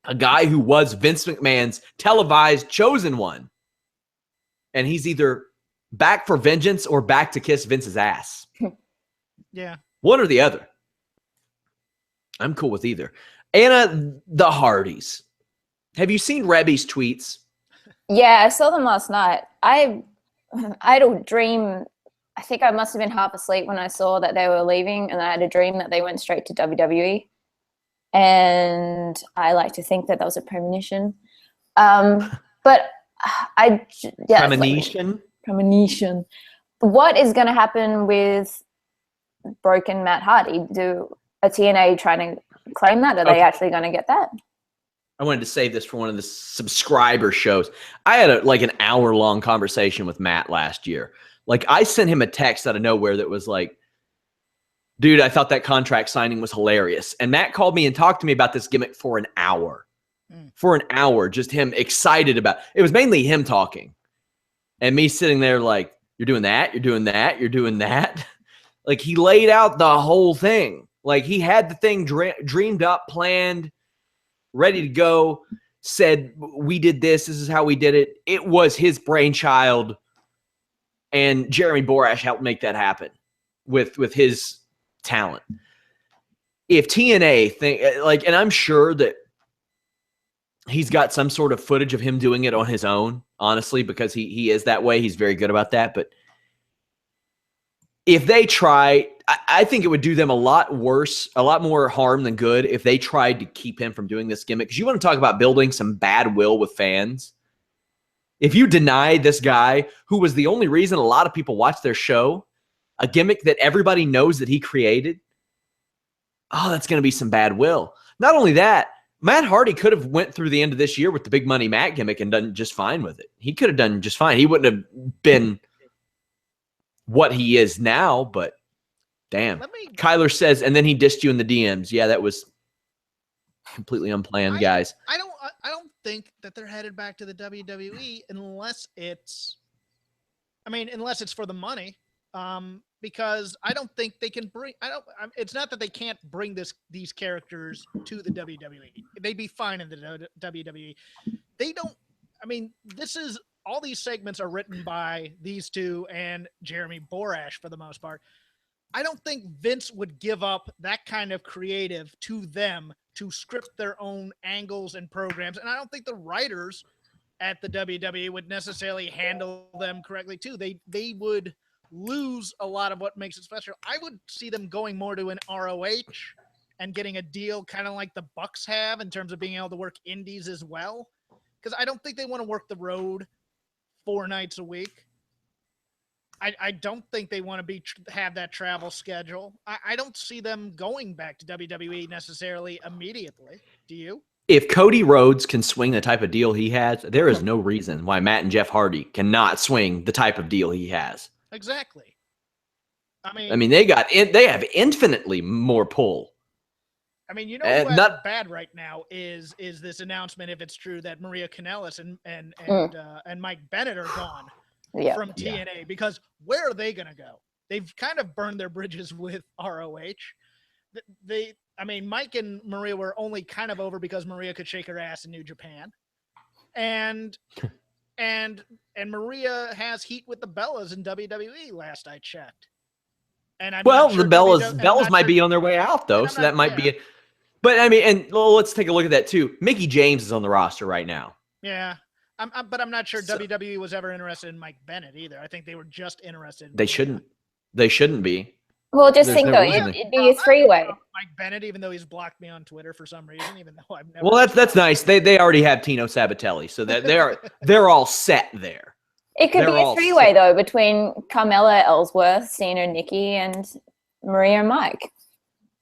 A guy who was Vince McMahon's televised chosen one. And he's either back for vengeance or back to kiss Vince's ass. Yeah. One or the other. I'm cool with either. Anna, the Hardys. Have you seen Rebby's tweets? Yeah, I saw them last night. I had a dream. I think I must have been half asleep when I saw that they were leaving, and I had a dream that they went straight to WWE. And I like to think that was a premonition. But Premonition? Premonition. What is going to happen with broken Matt Hardy? Are TNA trying to claim that? Are they actually going to get that? I wanted to save this for one of the subscriber shows. I had an hour-long conversation with Matt last year. Like, I sent him a text out of nowhere that was like, dude, I thought that contract signing was hilarious. And Matt called me and talked to me about this gimmick for an hour. For an hour, just him excited about it. It was mainly him talking. And me sitting there like, you're doing that, you're doing that, you're doing that. Like, he laid out the whole thing. Like, he had the thing dreamed up, planned, ready to go, said, we did this is how we did it. It was his brainchild. And Jeremy Borash helped make that happen with his talent. If TNA think and I'm sure that he's got some sort of footage of him doing it on his own, honestly, because he is that way. He's very good about that. But if they try, I think it would do them a lot worse, a lot more harm than good if they tried to keep him from doing this gimmick. Because you want to talk about building some bad will with fans. If you deny this guy, who was the only reason a lot of people watch their show, a gimmick that everybody knows that he created, oh, that's going to be some bad will. Not only that, Matt Hardy could have went through the end of this year with the Big Money Matt gimmick and done just fine with it. He could have done just fine. He wouldn't have been what he is now, but damn. Kyler says, and then he dissed you in the DMs. Yeah, that was Completely unplanned, guys. I don't think that they're headed back to the WWE unless it's for the money. Because I don't think they can bring. It's not that they can't bring these characters to the WWE. They'd be fine in the WWE. They don't. I mean, all these segments are written by these two and Jeremy Borash for the most part. I don't think Vince would give up that kind of creative to them to script their own angles and programs. And I don't think the writers at the WWE would necessarily handle them correctly too. They would lose a lot of what makes it special. I would see them going more to an ROH and getting a deal kind of like the Bucks have in terms of being able to work indies as well. Because I don't think they want to work the road 4 nights a week. I don't think they want to have that travel schedule. I don't see them going back to WWE necessarily immediately. Do you? If Cody Rhodes can swing the type of deal he has, there is no reason why Matt and Jeff Hardy cannot swing the type of deal he has. Exactly. I mean, they have infinitely more pull. I mean, you know what's bad right now is this announcement, if it's true, that Maria Kanellis and Mike Bennett are gone from TNA, because where are they going to go? They've kind of burned their bridges with ROH. Mike and Maria were only kind of over because Maria could shake her ass in New Japan. And Maria has heat with the Bellas in WWE last I checked. And the Bellas might be on their way out though, so that might be it. But I mean, and let's take a look at that too. Mickey James is on the roster right now. Yeah. But I'm not sure WWE was ever interested in Mike Bennett either. I think they were just interested in They shouldn't be. Well, just think though, it'd be a 3-way. Mike Bennett, even though he's blocked me on Twitter for some reason, even though I've never. Well, that's nice. They already have Tino Sabatelli, so that they're all set there. It could be a 3-way though, between Carmella, Ellsworth, Cena, Nikki, and Maria and Mike.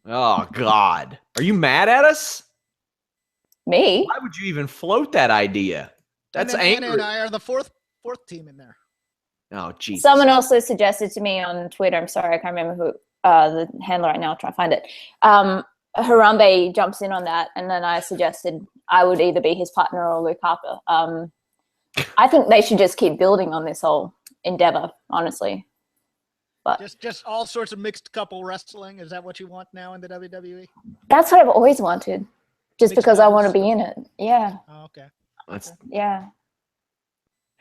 Oh God, are you mad at us? Me? Why would you even float that idea? That's angry. Anna and I are the fourth team in there. Oh, Jesus. Someone also suggested to me on Twitter, I'm sorry, I can't remember who, the handler right now, I'll try to find it. Harambe jumps in on that, and then I suggested I would either be his partner or Luke Harper. I think they should just keep building on this whole endeavor, honestly. But just all sorts of mixed couple wrestling. Is that what you want now in the WWE? That's what I've always wanted, just mixed because I want to be in it. Yeah. Oh, okay. Yeah.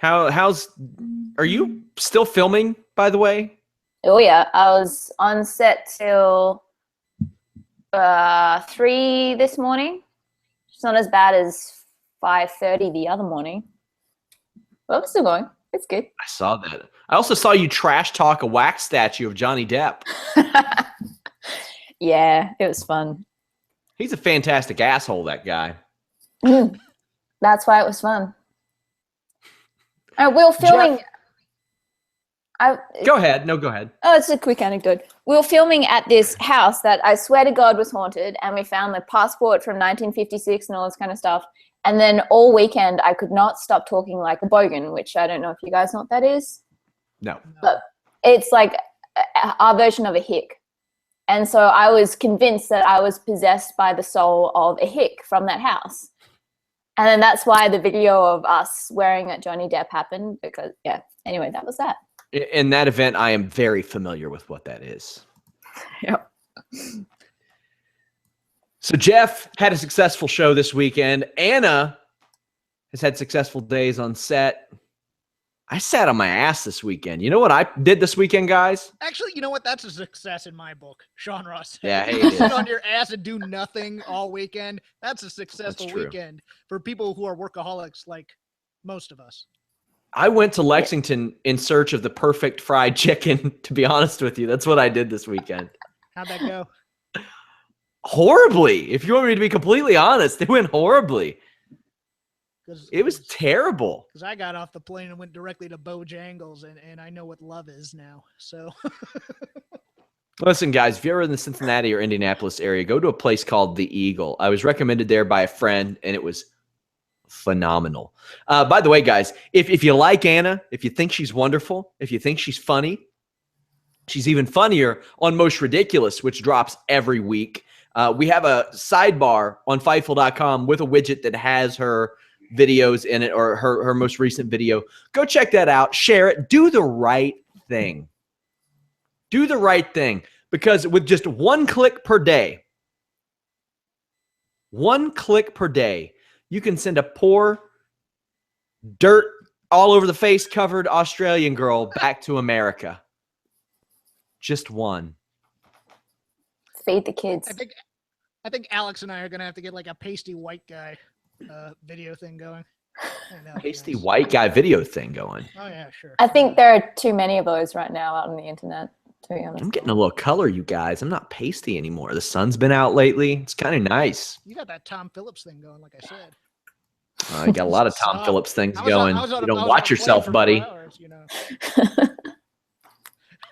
Are you still filming, by the way? Oh yeah, I was on set till 3 this morning. It's not as bad as 5:30 the other morning. But I'm still going. It's good. I saw that. I also saw you trash talk a wax statue of Johnny Depp. Yeah, it was fun. He's a fantastic asshole, that guy. That's why it was fun. We were filming. Go ahead. No, go ahead. Oh, it's a quick anecdote. We were filming at this house that I swear to God was haunted, and we found the passport from 1956 and all this kind of stuff. And then all weekend, I could not stop talking like a bogan, which I don't know if you guys know what that is. No. But it's like our version of a hick. And so I was convinced that I was possessed by the soul of a hick from that house. And then that's why the video of us swearing at Johnny Depp happened, because, yeah, anyway, that was that. In that event, I am very familiar with what that is. Yep. So Jeff had a successful show this weekend. Anna has had successful days on set. I sat on my ass this weekend. You know what I did this weekend, guys? Actually, you know what? That's a success in my book, Sean Ross. Yeah, hey, you sit on your ass and do nothing all weekend. That's a successful weekend for people who are workaholics like most of us. I went to Lexington in search of the perfect fried chicken, to be honest with you. That's what I did this weekend. How'd that go? Horribly. If you want me to be completely honest, it went horribly. It was terrible. Because I got off the plane and went directly to Bojangles, and I know what love is now. So, listen, guys, if you're in the Cincinnati or Indianapolis area, go to a place called The Eagle. I was recommended there by a friend, and it was phenomenal. By the way, guys, if you like Anna, if you think she's wonderful, if you think she's funny, she's even funnier on Most Ridiculous, which drops every week. We have a sidebar on Fightful.com with a widget that has her videos in it, or her most recent video. Go check that out. Share it. Do the right thing. Do the right thing. Because with just 1 click per day, 1 click per day, you can send a poor, dirt all over the face covered Australian girl back to America. Just one. Feed the kids. I think Alex and I are gonna have to get like a pasty white guy video thing going. Pasty white guy video thing going. Oh yeah, sure. I think there are too many of those right now out on the internet, to be honest. I'm getting a little color, you guys. I'm not pasty anymore. The sun's been out lately. It's kind of nice. You got that Tom Phillips thing going, like I said. You got a lot of Tom Phillips things going. You don't watch yourself, buddy. Hours, you know.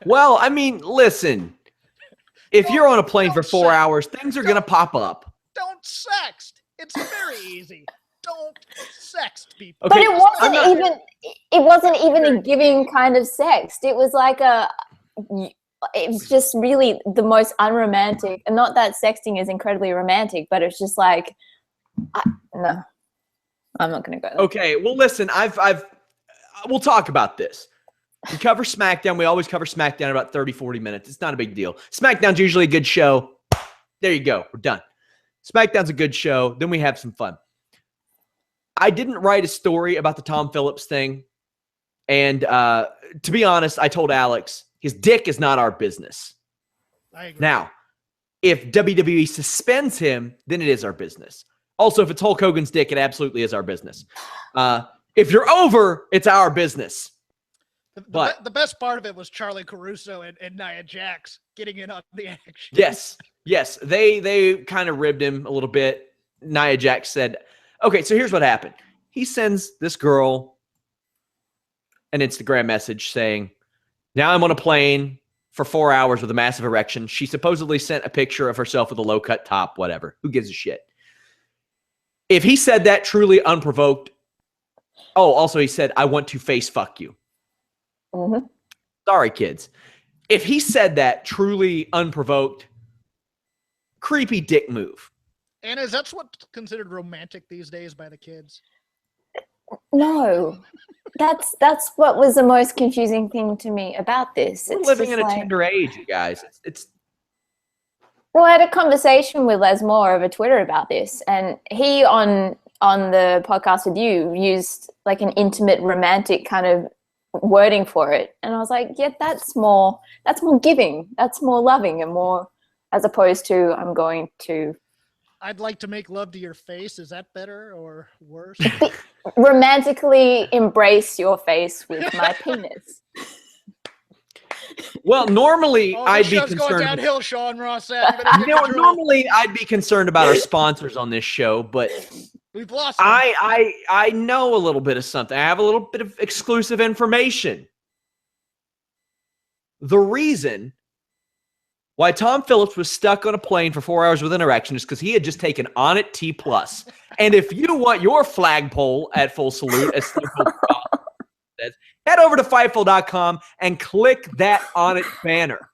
Well, I mean, listen. If you're on a plane for 4 hours, things are going to pop up. Don't sext. It's very easy. Don't sext people. Okay, but it wasn't even a giving kind of sext. It was like it was just really the most unromantic. And not that sexting is incredibly romantic, but it's just like, no, I'm not going to go there. Okay, well, listen, we'll talk about this. We cover SmackDown. We always cover SmackDown in about 30, 40 minutes. It's not a big deal. SmackDown's usually a good show. There you go. We're done. SmackDown's a good show. Then we have some fun. I didn't write a story about the Tom Phillips thing. And to be honest, I told Alex, his dick is not our business. I agree. Now, if WWE suspends him, then it is our business. Also, if it's Hulk Hogan's dick, it absolutely is our business. If you're over, it's our business. The best part of it was Charlie Caruso and Nia Jax getting in on the action. Yes. They kind of ribbed him a little bit. Nia Jax said, okay, so here's what happened. He sends this girl an Instagram message saying, now I'm on a plane for 4 hours with a massive erection. She supposedly sent a picture of herself with a low-cut top, whatever. Who gives a shit? If he said that truly unprovoked, also he said, I want to face fuck you. Mm-hmm. Sorry, kids. If he said that truly unprovoked, creepy dick move. And is that what's considered romantic these days by the kids? No. That's what was the most confusing thing to me about this. We're living in a tender age, you guys. Well, I had a conversation with Les Moore over Twitter about this, and he on the podcast with you used like an intimate, romantic kind of wording for it, and I was like, yeah, that's more giving, that's more loving, and more as opposed to I'm going to. I'd like to make love to your face. Is that better or worse? Romantically embrace your face with my penis. Well, normally I'd be concerned. Going downhill, Sean Ross. Normally I'd be concerned about our sponsors on this show, but we've lost them. I know a little bit of something. I have a little bit of exclusive information. The reason why Tom Phillips was stuck on a plane for 4 hours with an erection is because he had just taken On It T+. And if you want your flagpole at full salute, as Steve says, head over to Fightful.com and click that On It banner.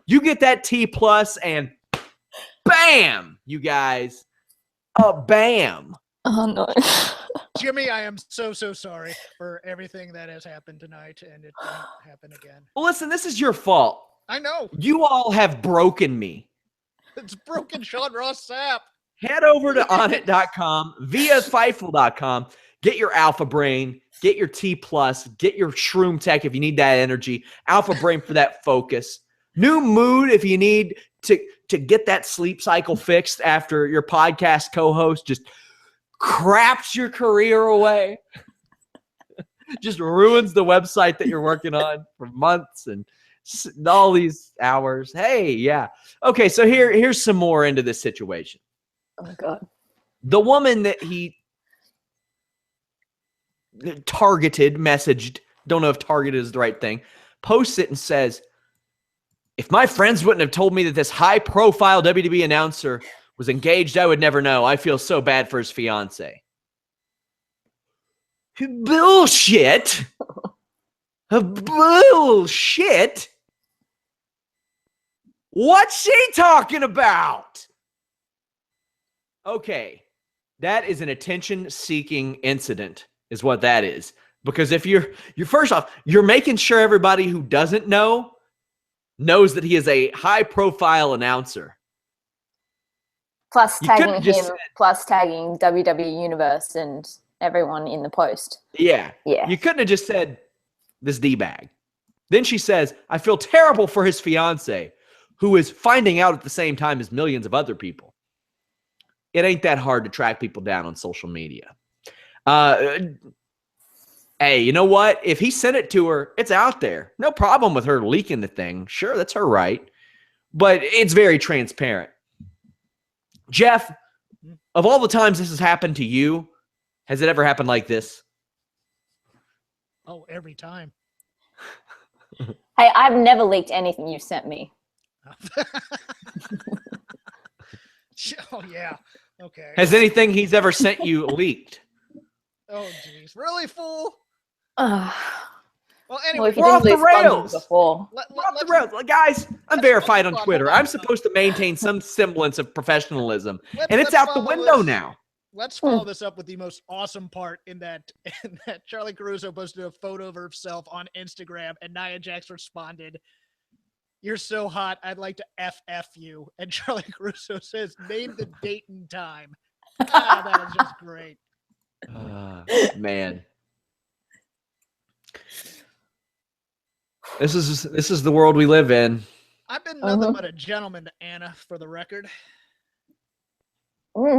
You get that T+, and bam, you guys. Bam. Oh, no. Jimmy, I am so sorry for everything that has happened tonight, and it won't happen again. Well, listen, this is your fault. I know. You all have broken me. It's broken Sean Ross Sapp. Head over to onit.com via Fightful.com. Get your Alpha Brain. Get your T+. Get your Shroom Tech if you need that energy. Alpha Brain for that focus. New Mood if you need to get that sleep cycle fixed after your podcast co-host just craps your career away. Just ruins the website that you're working on for months and all these hours. Hey, yeah. Okay, so here's some more into this situation. Oh, my God. The woman that he targeted, messaged, don't know if targeted is the right thing, posts it and says, if my friends wouldn't have told me that this high-profile WWE announcer was engaged, I would never know. I feel so bad for his fiance. Bullshit. Bullshit. What's she talking about? Okay, that is an attention-seeking incident, is what that is. Because if you're first off, you're making sure everybody who doesn't know knows that he is a high-profile announcer. Plus You tagging couldn't him, just- plus tagging WWE Universe and everyone in the post. Yeah. Yeah. You couldn't have just said, this D-bag. Then she says, I feel terrible for his fiance, who is finding out at the same time as millions of other people. It ain't that hard to track people down on social media. Hey, you know what? If he sent it to her, it's out there. No problem with her leaking the thing. Sure, that's her right. But it's very transparent. Jeff, of all the times this has happened to you, has it ever happened like this? Oh, every time. Hey, I've never leaked anything you sent me. Oh, yeah. Okay. Has anything he's ever sent you leaked? Oh, jeez. Really, fool? Ugh. Well, Well, anyway, if you We're off didn't the lose funds rails. before. We're off the rails. Guys, I'm let's verified on hold on, Twitter. hold on. I'm supposed to maintain some semblance of professionalism. And let's it's out the follow window this. now. Let's follow this up with the most awesome part in that Charlie Caruso posted a photo of herself on Instagram, and Nia Jax responded, "You're so hot, I'd like to FF you." And Charlie Caruso says, "Name the date and time." That was just great. Man. This is the world we live in. I've been nothing but a gentleman to Anna, for the record.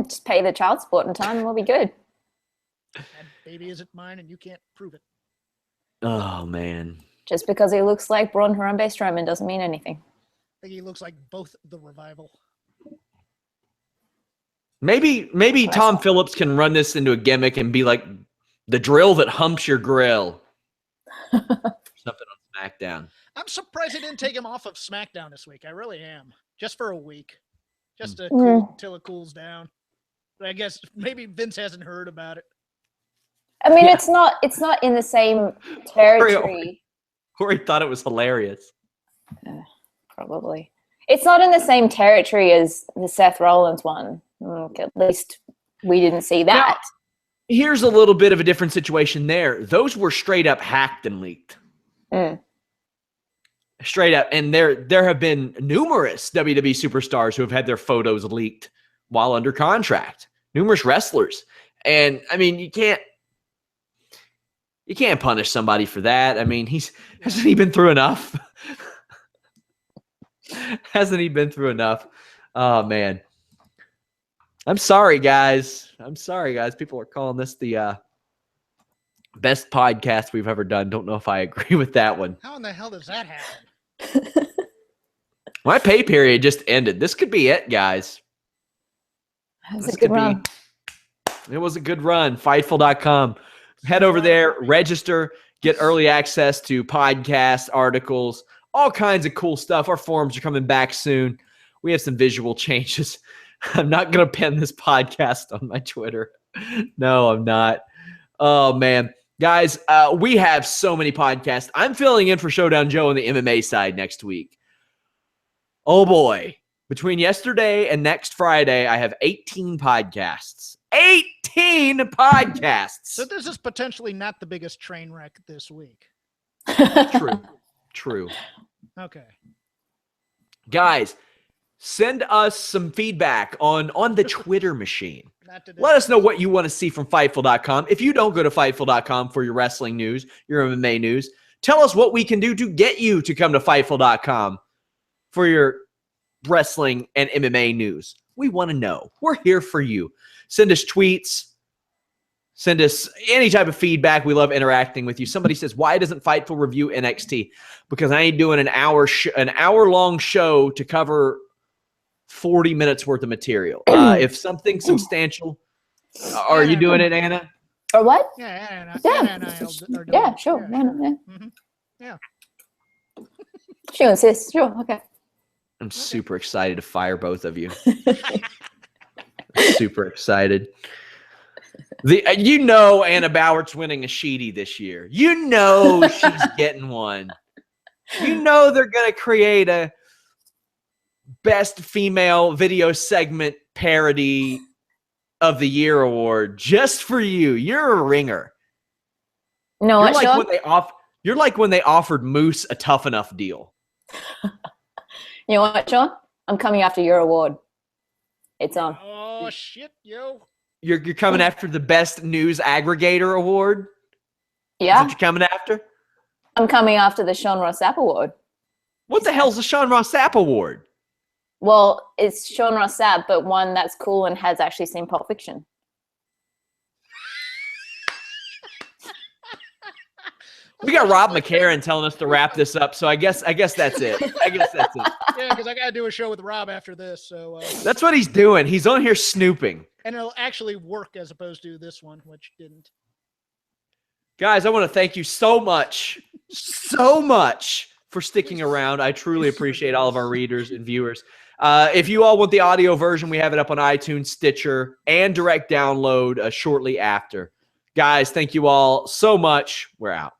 Just pay the child support in time and we'll be good. That baby isn't mine, and you can't prove it. Oh, man. Just because he looks like Braun Harambe Strowman doesn't mean anything. I think he looks like both the Revival. Maybe Tom Phillips can run this into a gimmick and be like the drill that humps your grill. Something on SmackDown. I'm surprised they didn't take him off of SmackDown this week. I really am. Just for a week. Just to till it cools down. But I guess maybe Vince hasn't heard about it. I mean, it's not in the same territory. Corey thought it was hilarious. Probably. It's not in the same territory as the Seth Rollins one. At least we didn't see that. Now, here's a little bit of a different situation there. Those were straight up hacked and leaked. Straight up. And there have been numerous WWE superstars who have had their photos leaked while under contract. Numerous wrestlers. And I mean, you can't punish somebody for that. I mean, hasn't he been through enough? Hasn't he been through enough? Oh, man. I'm sorry, guys. People are calling this the best podcast we've ever done. Don't know if I agree with that one. How in the hell does that happen? My pay period just ended. This could be it, guys. That was a good run. It was a good run. Fightful.com. Head over there, register, get early access to podcasts, articles, all kinds of cool stuff. Our forums are coming back soon. We have some visual changes. I'm not going to pin this podcast on my Twitter. No, I'm not. Oh, man. Guys, we have so many podcasts. I'm filling in for Showdown Joe on the MMA side next week. Oh, boy. Between yesterday and next Friday, I have 18 podcasts. 18 podcasts. So this is potentially not the biggest train wreck this week. True. Okay. Guys, send us some feedback on the Twitter machine. Let us know what you want to see from Fightful.com. If you don't go to Fightful.com for your wrestling news, your MMA news, tell us what we can do to get you to come to Fightful.com for your wrestling and MMA news. We want to know. We're here for you. Send us tweets. Send us any type of feedback. We love interacting with you. Somebody says, why doesn't Fightful review NXT? Because I ain't doing an hour-long show to cover 40 minutes worth of material. If something substantial, are you doing it, Anna? Or what? Yeah, Anna and I are doing Yeah, it. sure. Yeah, Anna, yeah. Mm-hmm. Yeah. She insists. Sure. Okay. I'm super excited to fire both of you. Super excited. Anna Bowert's winning a Sheedy this year. You know she's getting one. You know they're going to create a best female video segment parody of the Year award just for you. You're a ringer. No, You're what, like Sean? when you're like when they offered Moose a Tough Enough deal. You know what, Sean? I'm coming after your award. It's on. Oh shit, yo. You're coming after the Best News Aggregator award? Is Yeah, that what you're coming after? I'm coming after the Sean Ross Sapp award. What the hell's the Sean Ross Sapp award? Well, it's Sean Ross Sapp, but one that's cool and has actually seen Pulp Fiction. We got Rob McCarron telling us to wrap this up, so I guess that's it. Yeah, because I got to do a show with Rob after this. So That's what he's doing. He's on here snooping. and it'll actually work as opposed to this one, which didn't. Guys, I want to thank you so much for sticking around. I truly appreciate all of our readers and viewers. If you all want the audio version, we have it up on iTunes, Stitcher, and direct download shortly after. Guys, thank you all so much. We're out.